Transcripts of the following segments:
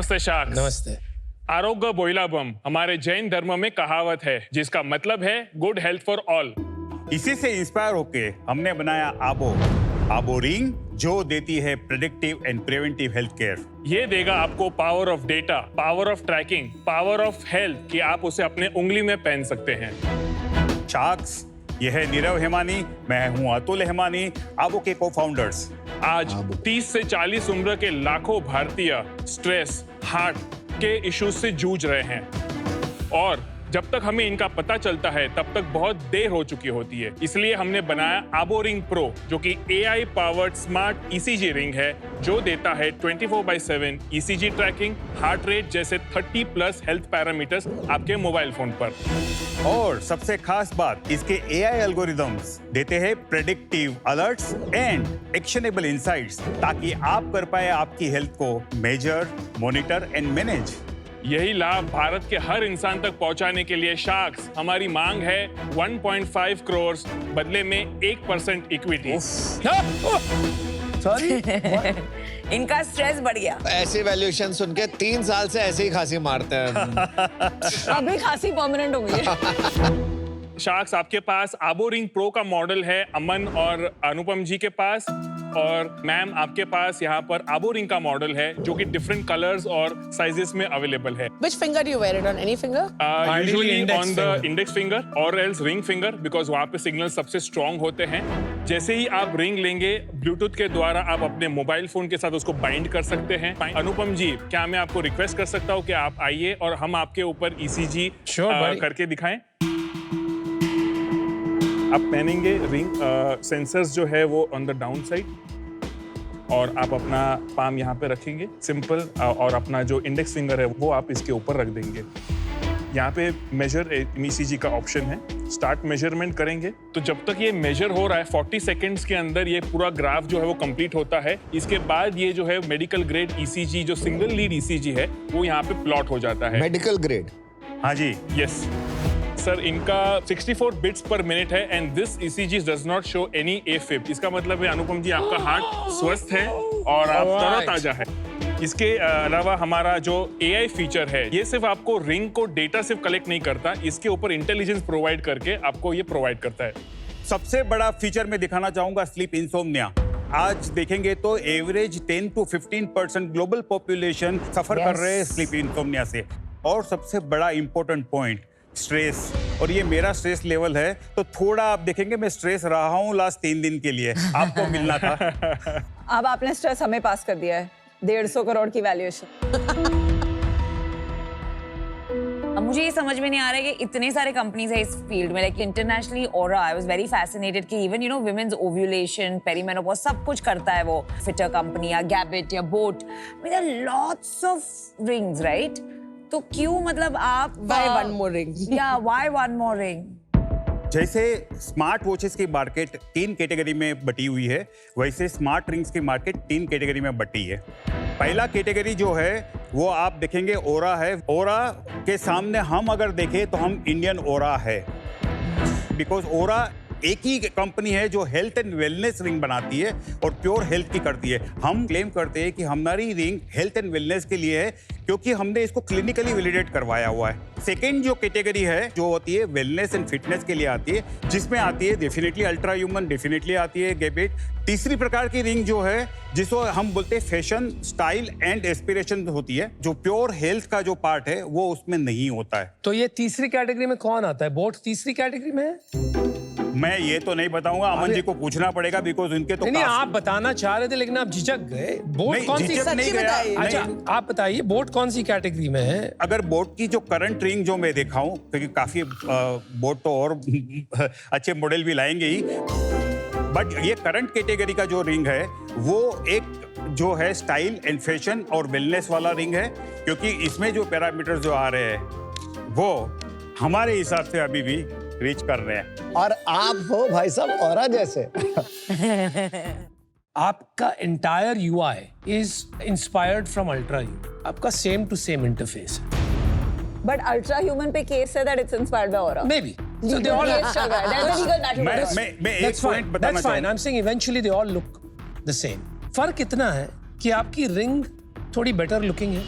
नमस्ते शार्क्स। नमस्ते। आरोग्य बोइलाबम हमारे जैन धर्म में कहावत है जिसका मतलब है गुड हेल्थ फॉर ऑल। इसी से इंस्पायर होके हमने बनाया आबो रिंग, जो देती है predictive and preventive health care. ये देगा आपको power of data, power of tracking, power of health कि आप उसे अपने उंगली में पहन सकते हैं। शार्क्स, यह है नीरव हेमानी, मैं हूँ अतुल हेमानी, आबो के को-फाउंडर्स। आज 30 से 40 उम्र के लाखों भारतीय स्ट्रेस, हार्ट के इश्यूज से जूझ रहे हैं और जब तक हमें इनका पता चलता है तब तक बहुत देर हो चुकी होती है। इसलिए हमने बनाया आबो रिंग प्रो, जो कि AI powered smart ECG ring है, जो देता है 24/7 ECG ट्रैकिंग, हार्ट रेट जैसे 30+ हेल्थ पैरामीटर्स आपके मोबाइल फोन पर। और सबसे खास बात, इसके AI एल्गोरिदम्स देते हैं predictive alerts and actionable insights, ताकि आप कर पाए आपकी हेल्थ को मेजर, मॉनिटर एंड मैनेज। यही लाभ भारत के हर इंसान तक पहुंचाने के लिए शार्क्स हमारी मांग है 1.5 करोड़, बदले में 1% इक्विटी। सॉरी। इनका स्ट्रेस बढ़ गया। ऐसे वैल्यूएशन सुन के 3 साल से ऐसे ही खांसी मारते हैं। अभी खांसी परमानेंट हो गई है। शार्क्स, आपके पास आबो रिंग प्रो का मॉडल है अमन और अनुपम जी के पास, और मैम आपके पास यहाँ पर आबो रिंग का मॉडल है जो कि डिफरेंट कलर्स और साइजेस में अवेलेबल है। Which finger do you wear it on? Any finger? Usually on the index finger और एल्स रिंग फिंगर, बिकॉज वहाँ पे सिग्नल सबसे स्ट्रॉन्ग होते हैं। जैसे ही आप रिंग लेंगे, ब्लूटूथ के द्वारा आप अपने मोबाइल फोन के साथ उसको बाइंड कर सकते हैं। अनुपम जी, क्या मैं आपको रिक्वेस्ट कर सकता हूँ कि आप आइए और हम आपके ऊपर ECG करके दिखाएं? आप पहनेंगे रिंग, सेंसर्स जो है वो ऑन द डाउन साइड, और आप अपना पाम यहाँ पे रखेंगे सिंपल, और अपना जो इंडेक्स फिंगर है वो आप इसके ऊपर रख देंगे। यहाँ पे मेजर ECG का ऑप्शन है, स्टार्ट मेजरमेंट करेंगे तो जब तक ये मेजर हो रहा है 40 सेकेंड्स के अंदर ये पूरा ग्राफ जो है वो कंप्लीट होता है। इसके बाद ये जो है मेडिकल ग्रेड ECG, जो सिंगल लीड ECG है, वो यहाँ पे प्लॉट हो जाता है। Medical grade? हाँ जी, यस सर, इनका 64 बिट्स पर मिनट है and this ECG does not show any AFib। इसका मतलब है अनुपम जी, आपका हार्ट स्वस्थ है और आप तरोताजा है। इसके अलावा हमारा जो AI फीचर है, ये सिर्फ आपको रिंग को डेटा सिर्फ कलेक्ट नहीं करता, इसके ऊपर इंटेलिजेंस प्रोवाइड करके आपको ये प्रोवाइड करता है। सबसे बड़ा फीचर मैं दिखाना चाहूंगा, स्लीप इंसोम्निया। आज देखेंगे तो एवरेज 10 to 15% ग्लोबल पॉपुलेशन सफर कर रहे हैं स्लीप इंसोम्निया से। और सबसे बड़ा इंपॉर्टेंट पॉइंट, स्ट्रेस। और ये मेरा स्ट्रेस लेवल है, तो थोड़ा आप देखेंगे मैं स्ट्रेस रहा हूँ लास्ट 3 दिन के लिए, आपको मिलना था। अब आपने स्ट्रेस हमें पास कर दिया है, 150 करोड़ की वैल्यूएशन। मुझे ये समझ में नहीं आ रहा है कि इतने सारे कंपनीज है इस फील्ड में, like internationally Aura, I was very fascinated कि इवन वुमेन्स ओव्यूलेशन, पेरीमेनोपॉज सब कुछ करता है वो। फिटर कंपनी या गैबिट या Boat, there are lots of rings, right? तो क्यों, मतलब आप Why one more ring? या व्हाई वन मोर रिंग? जैसे स्मार्ट वॉचेस की मार्केट 3 कैटेगरी में बटी हुई है, वैसे स्मार्ट रिंग्स की मार्केट 3 कैटेगरी में बटी है। पहला कैटेगरी जो है वो आप देखेंगे ओरा है। ओरा के सामने हम अगर देखें तो हम इंडियन ओरा है, बिकॉज ओरा एक ही कंपनी है जो हेल्थ एंड वेलनेस रिंग बनाती है और प्योर हेल्थ की करती है। हम क्लेम करते हैं कि हमारी रिंग हेल्थ एंड वेलनेस के लिए है, क्योंकि हमने इसको क्लिनिकली वैलिडेट करवाया हुआ है। सेकेंड जो कैटेगरी है, जो होती है वेलनेस एंड फिटनेस के लिए आती है, जिसमें आती है डेफिनेटली अल्ट्रा ह्यूमन, डेफिनेटली आती है गैबिट। तीसरी प्रकार की रिंग जो है, जिसको हम बोलते हैं फैशन, स्टाइल एंड एस्पिरेशन होती है, जो प्योर हेल्थ का जो पार्ट है वो उसमें नहीं होता है। तो ये तीसरी कैटेगरी में कौन आता है? बोट तीसरी कैटेगरी में है? मैं ये तो नहीं बताऊंगा, अमन जी को पूछना पड़ेगा, बिकॉज उनके तो नहीं, आप बताना चाह रहे थे लेकिन आप झिझक गए। बोट नहीं, कौन सी? झिझक नहीं गया। अच्छा, आप बताइए बोट कौन सी कैटेगरी में है? अगर बोट की जो करंट रिंग जो मैं देखा हूँ, क्योंकि काफी बोट तो और अच्छे मॉडल भी लाएंगे ही, बट ये करंट कैटेगरी का जो रिंग है वो एक जो है स्टाइल एंड फैशन और वेलनेस वाला रिंग है, क्योंकि इसमें जो पैरामीटर्स जो आ रहे हैं वो हमारे हिसाब से अभी भी रीच कर रहे हैं। और आप हो भाई साहब औरा जैसे। आपका entire UI is inspired from ultra human. आपका सेम टू सेम इंटरफेस है। But ultra human पे केस है that it's inspired by Aura. Maybe. So Legal they all case चल रहा है. There's a legal matter. मैं एक That's fine. पॉइंट बताना That's fine. चाहूँगा। I'm saying eventually they all look the same. फर्क इतना है कि आपकी रिंग थोड़ी बेटर लुकिंग है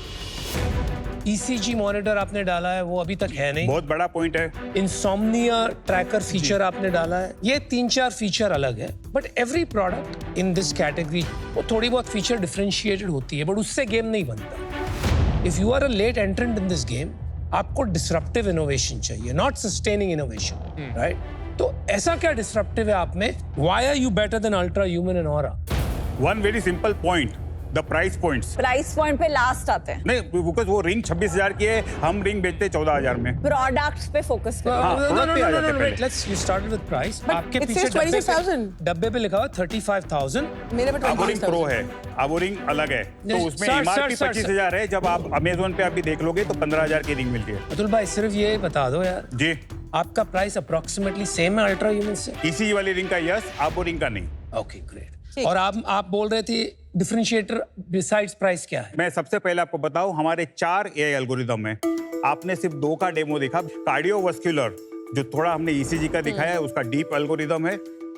ECG मॉनिटर आपने डाला है, वो अभी तक है नहीं। बहुत बड़ा पॉइंट है। इंसोम्निया ट्रैकर फीचर आपने डाला है। ये 3-4 फीचर अलग है, but every product in this category वो थोड़ी बहुत फीचर डिफरेंशिएटेड होती है, बट उससे गेम नहीं बनता। If you are a late entrant in this game, आपको डिसरप्टिव इनोवेशन चाहिए, नॉट सस्टेनिंग इनोवेशन, राइट? तो ऐसा क्या डिसरप्टिव है आप में? Why are you better than Ultrahuman and Oura? One very simple point, the price points. Price point पे last आते हैं, नहीं, बिकॉज वो रिंग 26,000 की है, हम रिंग बेचते 14,000 में। प्रोडक्ट्स पे फोकस करो। हाँ, product पे आ जाते हैं पहले। Let's you start with price. आपके it पीछे says 26,000 डब्बे पे लिखा हुआ 35,000। मेरे पे अबोरिंग 26,000 प्रो है, अबोरिंग अलग है, तो नहीं, उसमें sir, MRP sir, 25,000 है। जब आप अमेजोन पे अभी देख लोगे तो 15,000 की रिंग मिलती है। अतुल भाई सिर्फ ये बता दो यार, जी, आपका प्राइस अप्रोक्सीमेटली सेम है अल्ट्रा ह्यूमन से? ECG वाली रिंग का यस, अबोरिंग का नहीं। Okay great. और आप बोल रहे थे डिफरेंशिएटर बिसाइड्स प्राइस क्या है? मैं सबसे पहले आपको बताऊं, हमारे 4 AI एल्गोरिदम है। आपने सिर्फ 2 का डेमो देखा। कार्डियोवास्कुलर जो थोड़ा हमने ECG का दिखाया है, उसका डीप एल्गोरिदम है।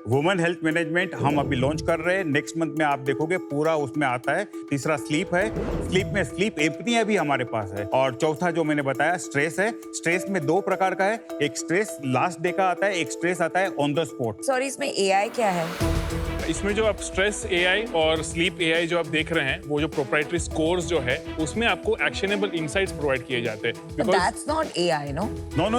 वुमेन हेल्थ मैनेजमेंट हम अभी लॉन्च कर रहे हैं, नेक्स्ट मंथ में आप देखोगे पूरा उसमें आता है। तीसरा स्लीप है, स्लीप में स्लीप एपनिया भी हमारे पास है। और चौथा जो मैंने बताया स्ट्रेस है। स्ट्रेस में 2 प्रकार का है, एक स्ट्रेस लास्ट डे का आता है, एक स्ट्रेस आता है ऑन द स्पॉट। सॉरी, इसमें AI क्या है? इसमें जो आप स्ट्रेस AI और स्लीप AI जो आप देख रहे हैं, वो जो प्रोप्राइटरी स्कोर्स जो है, उसमें आपको एक्शनेबल इनसाइट्स प्रोवाइड किए जाते हैं। But that's not AI, no?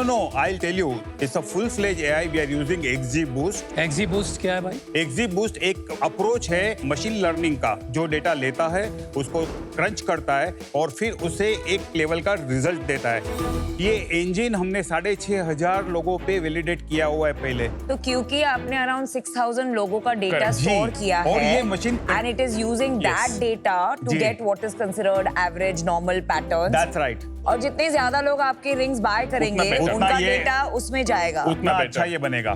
No, I'll tell you, it's a full-fledged AI. We are using XGBoost. XGBoost क्या है भाई? XGBoost एक अप्रोच है मशीन लर्निंग का, जो डेटा लेता है, उसको क्रंच करता है और फिर उसे एक लेवल का रिजल्ट देता है। ये इंजन हमने 6,500 लोगों पे वैलिडेट किया हुआ है पहले। तो क्योंकि आपने अराउंड 6,000 लोगों का डेटा Correct. स्टोर जी, किया और है, ये machine- and it is using that data to ji. get what is considered average normal patterns. That's right. और जितने ज्यादा लोग आपके रिंग्स बाय करेंगे, better. उनका उतना ये- डेटा उसमें जाएगा। उतना better. अच्छा ये बनेगा।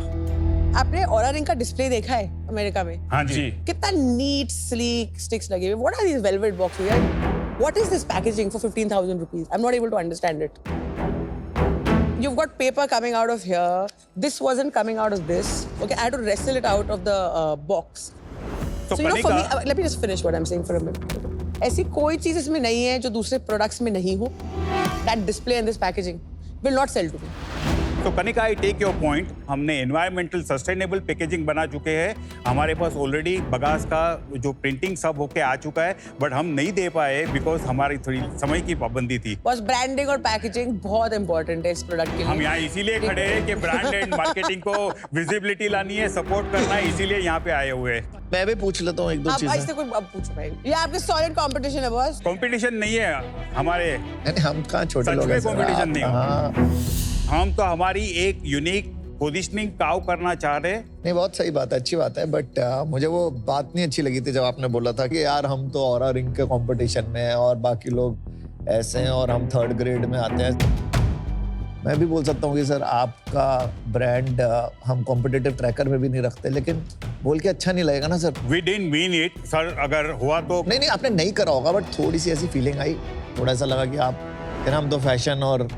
आपने ऑरा रिंग का डिस्प्ले देखा है अमेरिका में? हाँ जी। कितना नीट स्लीक स्टिक्स लगे हुए। What are these velvet boxes? What is this packaging for 15,000 rupees? I'm not able to understand it. You've got paper coming out of here. This wasn't coming out of this. Okay, I had to wrestle it out of the box. तो So you know, कभी for का me, let me just finish what I'm saying for a minute. ऐसी कोई चीज इसमें नहीं है जो दूसरे प्रोडक्ट्स में नहीं हो. That display and this packaging will not sell to me. तो Kanika, I take your point. हमने एनवायरमेंटल सस्टेनेबल पैकेजिंग बना चुके हैं। हमारे पास ऑलरेडी बगास का जो प्रिंटिंग सब होके आ चुका है, बट हम नहीं दे पाए बिकॉज हमारी थोड़ी समय की पाबंदी थी। बस ब्रांडिंग और पैकेजिंग बहुत इंपॉर्टेंट है इस प्रोडक्ट के लिए. हम यहाँ इसीलिए खड़े हैं कि ब्रांड एंड मार्केटिंग को विजिबिलिटी लानी है, सपोर्ट करना है, इसीलिए यहाँ पे आए हुए हैं। मैं भी पूछ लेता हूँ एक दो अब चीजें। ऐसे कोई अब पूछो भाई. ये आपके सॉलिड कंपटीशन है बॉस. कंपटीशन नहीं है हमारे, नहीं, हम कहाँ छोटे सच लोग में हैं सर, competition आप- नहीं हो। हाँ, हम तो हमारी एक यूनिक पोजिशनिंग काउ करना चाह रहे हैं। नहीं बहुत सही बात है, अच्छी बात है, बट मुझे वो बात नहीं अच्छी लगी थी जब आपने बोला था कि यार हम तो ऑरा रिंग के कंपटीशन में हैं और बाकी लोग ऐसे हैं और हम 3rd ग्रेड में आते हैं। मैं भी बोल सकता हूँ कि सर आपका ब्रांड हम कॉम्पिटिटिव ट्रैकर में भी नहीं रखते, लेकिन बोल के अच्छा नहीं लगेगा ना sir. We didn't mean it sir, अगर हुआ तो नहीं आपने नहीं करा होगा, बट थोड़ी सी ऐसी फीलिंग आई, थोड़ा सा लगा कि आप फिर हम तो फैशन और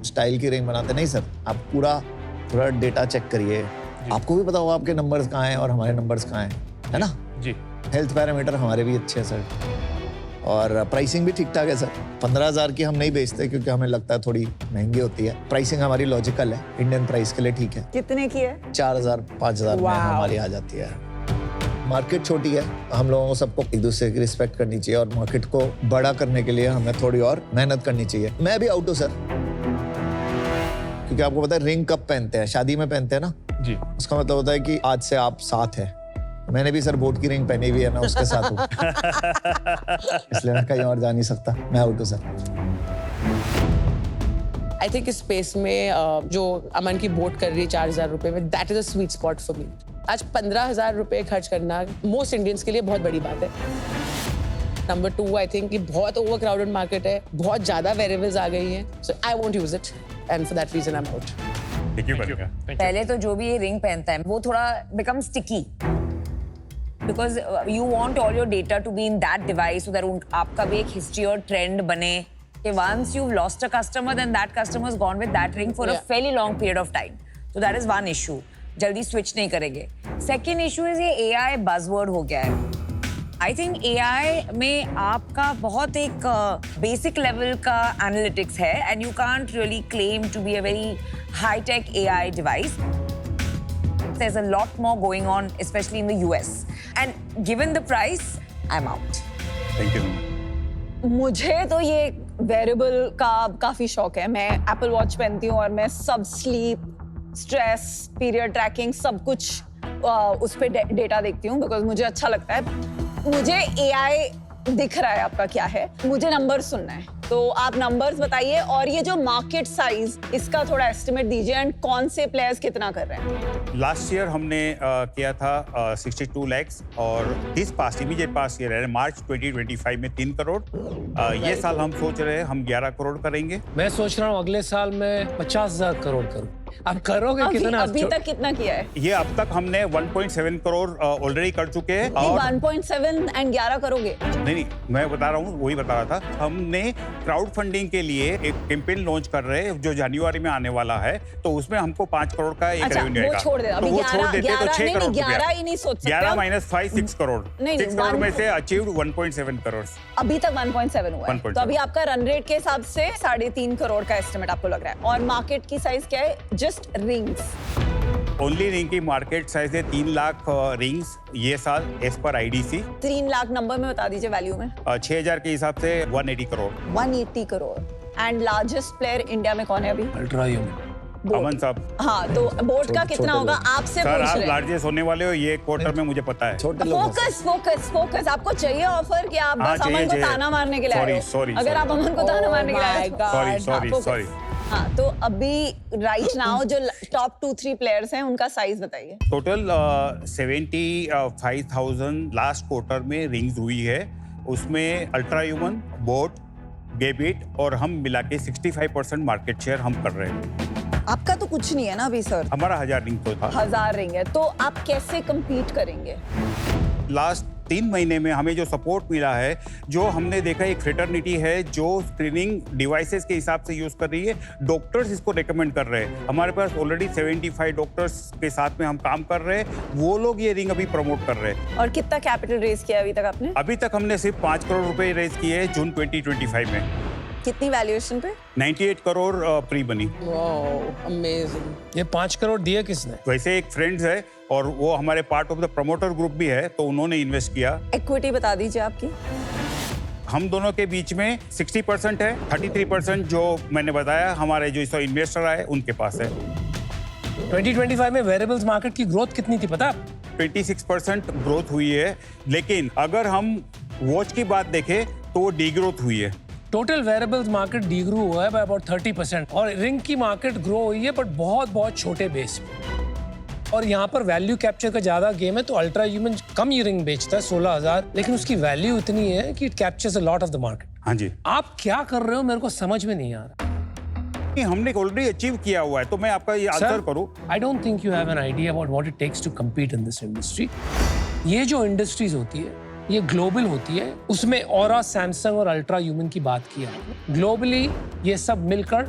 स्टाइल की रिंग बनाते नहीं सर। आप पूरा डेटा चेक करिए, आपको भी पता होगा आपके नंबर्स कहाँ हैं और हमारे नंबर्स कहाँ हैं, है ना? जी। हेल्थ पैरामीटर हमारे भी अच्छे हैं सर, और प्राइसिंग भी ठीक ठाक है सर। 15,000 की हम नहीं बेचते क्योंकि हमें लगता है थोड़ी महंगी होती है। प्राइसिंग हमारी लॉजिकल है, इंडियन प्राइस के लिए ठीक है। कितने की है? 4,000 5,000 में Wow. हमारी आ जाती है। मार्केट छोटी है, हम लोगों को सबको एक दूसरे की रिस्पेक्ट करनी चाहिए और मार्केट को बड़ा करने के लिए हमें थोड़ी और मेहनत करनी चाहिए। मैं भी आउट हूँ सर, क्योंकि आपको पता है रिंग कब पहनते हैं, शादी में पहनते हैं ना, जी। उसका मतलब होता है कि आज से आप साथ हैं। मैंने भी सर बोट की रिंग पहनी हुई है, मैं उसके साथ हूँ इसलिए मैं कहीं और जा नहीं सकता। मैं आउट हूँ सर। आई थिंक इस स्पेस में जो अमन की बोट कर रही है 4,000 रुपए में, that is a sweet spot for me. आज 15,000 रुपए खर्च करना मोस्ट इंडियंस के लिए बहुत बड़ी बात है। नंबर 2, आई थिंक कि बहुत ओवर क्राउडेड मार्केट है, बहुत ज्यादा वेरिएबल्स आ गई हैं, so I won't use it and for that reason I am out. ठीक है बनेगा। पहले तो जो भी ये रिंग पहनता है वो थोड़ा become sticky, because you want all your data to be in that device so that आपका भी एक हिस्ट्री और ट्रेंड बने कि once you lost a customer then that customer is gone with that ring for a Yeah. Fairly long period of time. तो that is one issue, जल्दी switch नहीं करेंगे। सेकेंड इशू इज ये AI buzzword हो गया है। I think AI में आपका बहुत एक बेसिक लेवल का एनालिटिक्स है and you can't really claim to be a very high tech AI device. There's a lot more going on, especially in the US. And given the price, I'm out. Thank you. मुझे तो ये variable का काफी शौक है. मैं Apple watch पहनती हूँ और मैं सब स्लीप, स्ट्रेस, पीरियड ट्रैकिंग सब कुछ उस पे डेटा देखती हूँ बिकॉज मुझे अच्छा लगता है. मुझे AI दिख रहा है आपका क्या है, मुझे नंबर सुनना है. तो आप नंबर्स बताइए और ये जो मार्केट साइज इसका थोड़ा एस्टिमेट दीजिए एंड कौन से प्लेयर्स कितना कर रहे हैं. लास्ट ईयर हमने किया था 62 lakhs और this past immediate past year है मार्च 2025 में 3 करोड़. ये साल हम सोच रहे हैं हम 11 करोड़ करेंगे. मैं सोच रहा हूँ अगले साल में 50,000 करोड़ करूँ. आप करोगे कितना? अभी तक कितना किया है? ये अब तक हमने 1.7 करोड़ ऑलरेडी कर चुके हैं. और 1.7 एंड 11 करोगे? नहीं मैं बता रहा हूँ वही बता रहा था. हमने क्राउड फंडिंग के लिए एक कैंपेन लॉन्च कर रहे हैं जो जनवरी में आने वाला है. तो उसमें हमको 5 करोड़ का एक रेवेन्यू आएगा. वो छोड़ देना. तो वो छोड़ देते तो 6 करोड़. 11 ही नहीं सोच सकते. 11 माइनस 5 6 करोड़. 6 करोड़ में से अचीव्ड 1.7 करोड़. अभी तक 1.7 हुआ है. 1.7. तो अभी आपका रन रेट के हिसाब से 3.5 करोड़ का एस्टिमेट आपको लग रहा है. और मार्केट की साइज क्या है? Just rings. ओनली रिंग की मार्केट साइज है 3 लाख रिंग्स ये साल as per IDC. 3 lakh number में बता दीजिए वैल्यू में. 6,000 के हिसाब से 180 crore. 180 crore. And largest player India में कौन है अभी? Ultra human. अमन साहब. हाँ तो बोट का कितना होगा आपसे सर पूछ आप रहे हैं. लार्जेस्ट होने वाले हो ये क्वार्टर में मुझे पता है. छोटे लोग फोकस फोकस फोकस. आपको चाहिए ऑफर कि आप हाँ, बस चाहिए, अमन को चाहिए. ताना मारने के लिए आए हो? Sorry, अगर आप अमन को ताना मारने के लिए आए हो. सॉरी. हाँ तो अभी राइट नाउ जो टॉप 2-3 प्लेयर्स हैं उनका साइज बताइए. टोटल 75,000 लास्ट क्वार्टर में रिंग्स हुई है. उसमें अल्ट्रा ह्यूमन, बोट, गेबिट और हम मिला के 65% मार्केट शेयर हम कर रहे हैं. आपका तो कुछ नहीं है ना अभी सर. हमारा 1000 रिंग तो था. 1000 रिंग है तो आप कैसे compete करेंगे? लास्ट 3 महीने में हमें जो सपोर्ट मिला है जो हमने देखा एक फ्रेटर्निटी है जो स्क्रीनिंग डिवाइसेस के हिसाब से यूज कर रही है. डॉक्टर्स इसको रेकमेंड कर रहे हैं. हमारे पास ऑलरेडी 75 डॉक्टर्स के साथ में हम काम कर रहे हैं. वो लोग ये रिंग अभी प्रमोट कर रहे हैं. और कितना कैपिटल रेज किया अभी तक आपने? अभी तक हमने सिर्फ 5 करोड़ रुपए रेज किए हैं जून 2025 में. कितनी वैल्यूएशन पे? 98 करोड़ प्री बनी. Wow, amazing. ये 5 करोड़ दिए किसने? वैसे एक फ्रेंड्स है और वो हमारे part of the promoter group भी है तो उन्होंने इन्वेस्ट किया. इक्विटी बता दीजिए आपकी. हम दोनों के बीच में 60% है. 33% जो मैंने बताया हमारे जो इन्वेस्टर आए उनके पास है. 2025 में वेरिएबल्स मार्केट की ग्रोथ कितनी थी पता? 26% ग्रोथ हुई है. लेकिन अगर हम वॉच की बात देखें तो डी ग्रोथ हुई है. टोटल वेरिएबल्स मार्केट डीग्रो हुआ है बाय अबाउट 30% और रिंग की मार्केट ग्रो हुई है बट बहुत छोटे बेस पे. और यहाँ पर वैल्यू कैप्चर का ज्यादा गेम है. तो अल्ट्रा ह्यूमन कम ही रिंग बेचता है 16,000 लेकिन उसकी वैल्यू इतनी है कि it captures a lot of the market. हाँ जी. आप क्या कर रहे हो मेरे को समझ में नहीं आ रहा. हमने ऑलरेडी अचीव किया हुआ है तो मैं आपका ये आंसर करूं. I don't think you have an idea about what it takes to compete in this industry. ये जो इंडस्ट्रीज होती है ये ग्लोबल होती है. उसमें ऑरा, सैमसंग और अल्ट्रा ह्यूमन की बात किया है. ग्लोबली ये सब मिलकर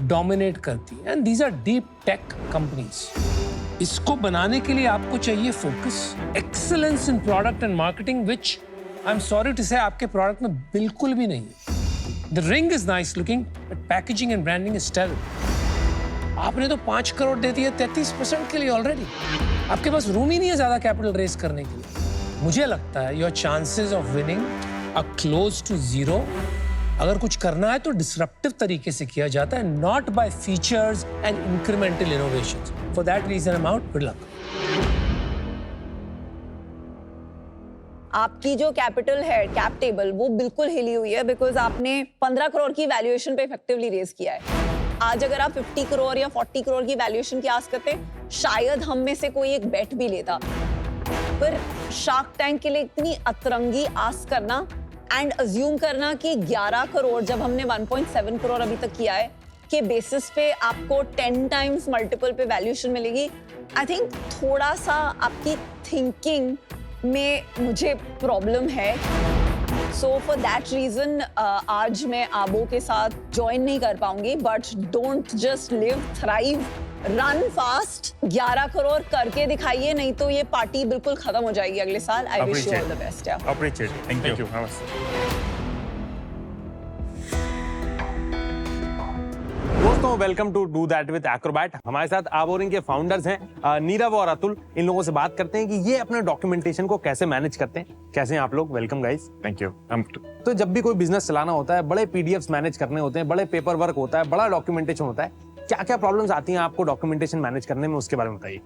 डोमिनेट करती है and these are deep tech companies. इसको बनाने के लिए आपको चाहिए focus, excellence in product and marketing which I am sorry to say आपके प्रोडक्ट में बिल्कुल भी नहीं है. The ring is nice looking but packaging and branding is terrible. आपने तो 5 करोड़ दे दिए 33% के लिए ऑलरेडी. आपके पास रूम ही नहीं है ज्यादा कैपिटल रेज करने के लिए. मुझे लगता है your chances of winning are close to 0. अगर कुछ करना है तो डिसरप्टिव तरीके से किया जाता है, not by features and incremental innovations. For that reason I am out. Good luck. आपकी जो कैपिटल है कैप टेबल वो बिल्कुल हिली हुई है बिकॉज आपने 15 करोड़ की वैल्यूएशन पे इफेक्टिवली रेज किया है. आज अगर आप 50 करोड़ या 40 करोड़ की वैल्यूएशन की आस करते शायद हम में से कोई एक बेट भी लेता. पर शार्क टैंक के लिए इतनी अतरंगी आस करना एंड अज्यूम करना कि 11 करोड़ जब हमने 1.7 करोड़ अभी तक किया है के बेसिस पे आपको 10 टाइम्स मल्टीपल पे वैल्यूएशन मिलेगी. आई थिंक थोड़ा सा आपकी थिंकिंग में मुझे प्रॉब्लम है. सो फॉर दैट रीजन आज मैं आबो के साथ ज्वाइन नहीं कर पाऊंगी. But don't just live, thrive run fast, 11 crore करके दिखाइए, नहीं तो ये पार्टी बिल्कुल खत्म हो जाएगी अगले साल। I wish you all the best. Appreciate, thank thank you. You, नमस्ते। दोस्तों welcome to do that with Acrobat. हमारे साथ आबोरिंग के फाउंडर्स हैं नीरव और अतुल। इन लोगों से बात करते हैं कि ये अपने डॉक्यूमेंटेशन को कैसे मैनेज करते हैं। कैसे हैं आप लोग? Welcome guys. Thank you. तो जब भी कोई बिजनेस चलाना होता है, बड़े पीडीएफ्स मैनेज करने होते हैं, बड़े पेपर वर्क होता है, बड़ा डॉक्यूमेंटेशन होता है, क्या क्या प्रॉब्लम्स आती हैं आपको डॉक्यूमेंटेशन मैनेज करने में, उसके बारे में बताइए।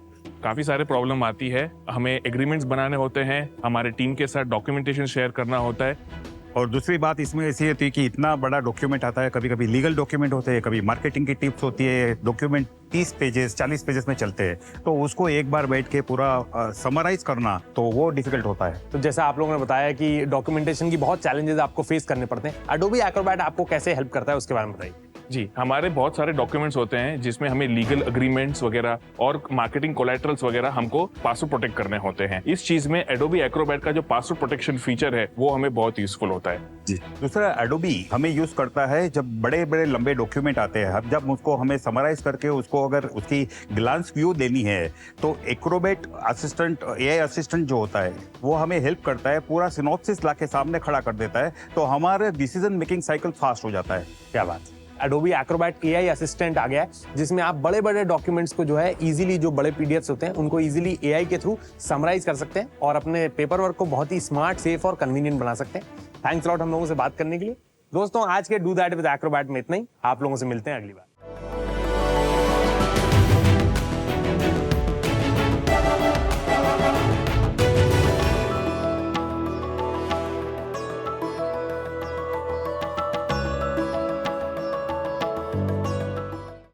काफी सारे प्रॉब्लम आती है। हमें एग्रीमेंट्स बनाने होते हैं, हमारे टीम के साथ डॉक्यूमेंटेशन शेयर करना होता है। और दूसरी बात इसमें ऐसी होती है कि इतना बड़ा डॉक्यूमेंट आता है, कभी कभी लीगल डॉक्यूमेंट होते हैं, कभी मार्केटिंग की टिप्स होती है, डॉक्यूमेंट 30 पेजेस 40 पेजेस में चलते हैं, तो उसको एक बार बैठ के पूरा समराइज करना तो वो डिफिकल्ट होता है। तो जैसा आप लोगों ने बताया कि डॉक्यूमेंटेशन की बहुत चैलेंजेस आपको फेस करने पड़ते हैं, एडोबी एक्रोबैट आपको कैसे हेल्प करता है उसके बारे में बताइए। जी, हमारे बहुत सारे डॉक्यूमेंट्स होते हैं जिसमें हमें लीगल एग्रीमेंट्स वगैरह और मार्केटिंग कोलैटरल्स वगैरह हमको पासवर्ड प्रोटेक्ट करने होते हैं। इस चीज में एडोबी एक्रोबैट का जो पासवर्ड प्रोटेक्शन फीचर है वो हमें बहुत यूजफुल होता है। जी, दूसरा एडोबी हमें यूज करता है जब बड़े बड़े लंबे डॉक्यूमेंट आते हैं, अब जब उसको हमें समराइज करके उसको अगर उसकी ग्लांस व्यू देनी है तो एक्रोबैट असिस्टेंट, एआई असिस्टेंट जो होता है वो हमें हेल्प करता है, पूरा सिनॉप्सिस लाके सामने खड़ा कर देता है, तो हमारे डिसीजन मेकिंग साइकिल फास्ट हो जाता है। क्या बात। एडोबी एक्रोबैट एआई असिस्टेंट आ गया है जिसमें आप बड़े बड़े डॉक्यूमेंट्स को जो है इजीली, जो बड़े पीडीएफ्स होते हैं उनको इजीली एआई के थ्रू समराइज कर सकते हैं और अपने पेपर वर्क को बहुत ही स्मार्ट, सेफ और कन्वीनियंट बना सकते हैं। थैंक्स लॉट हम लोगों से बात करने के लिए। दोस्तों आज के डू दैट विद एक्रोबैट में इतना ही। आप लोगों से मिलते हैं अगली बार।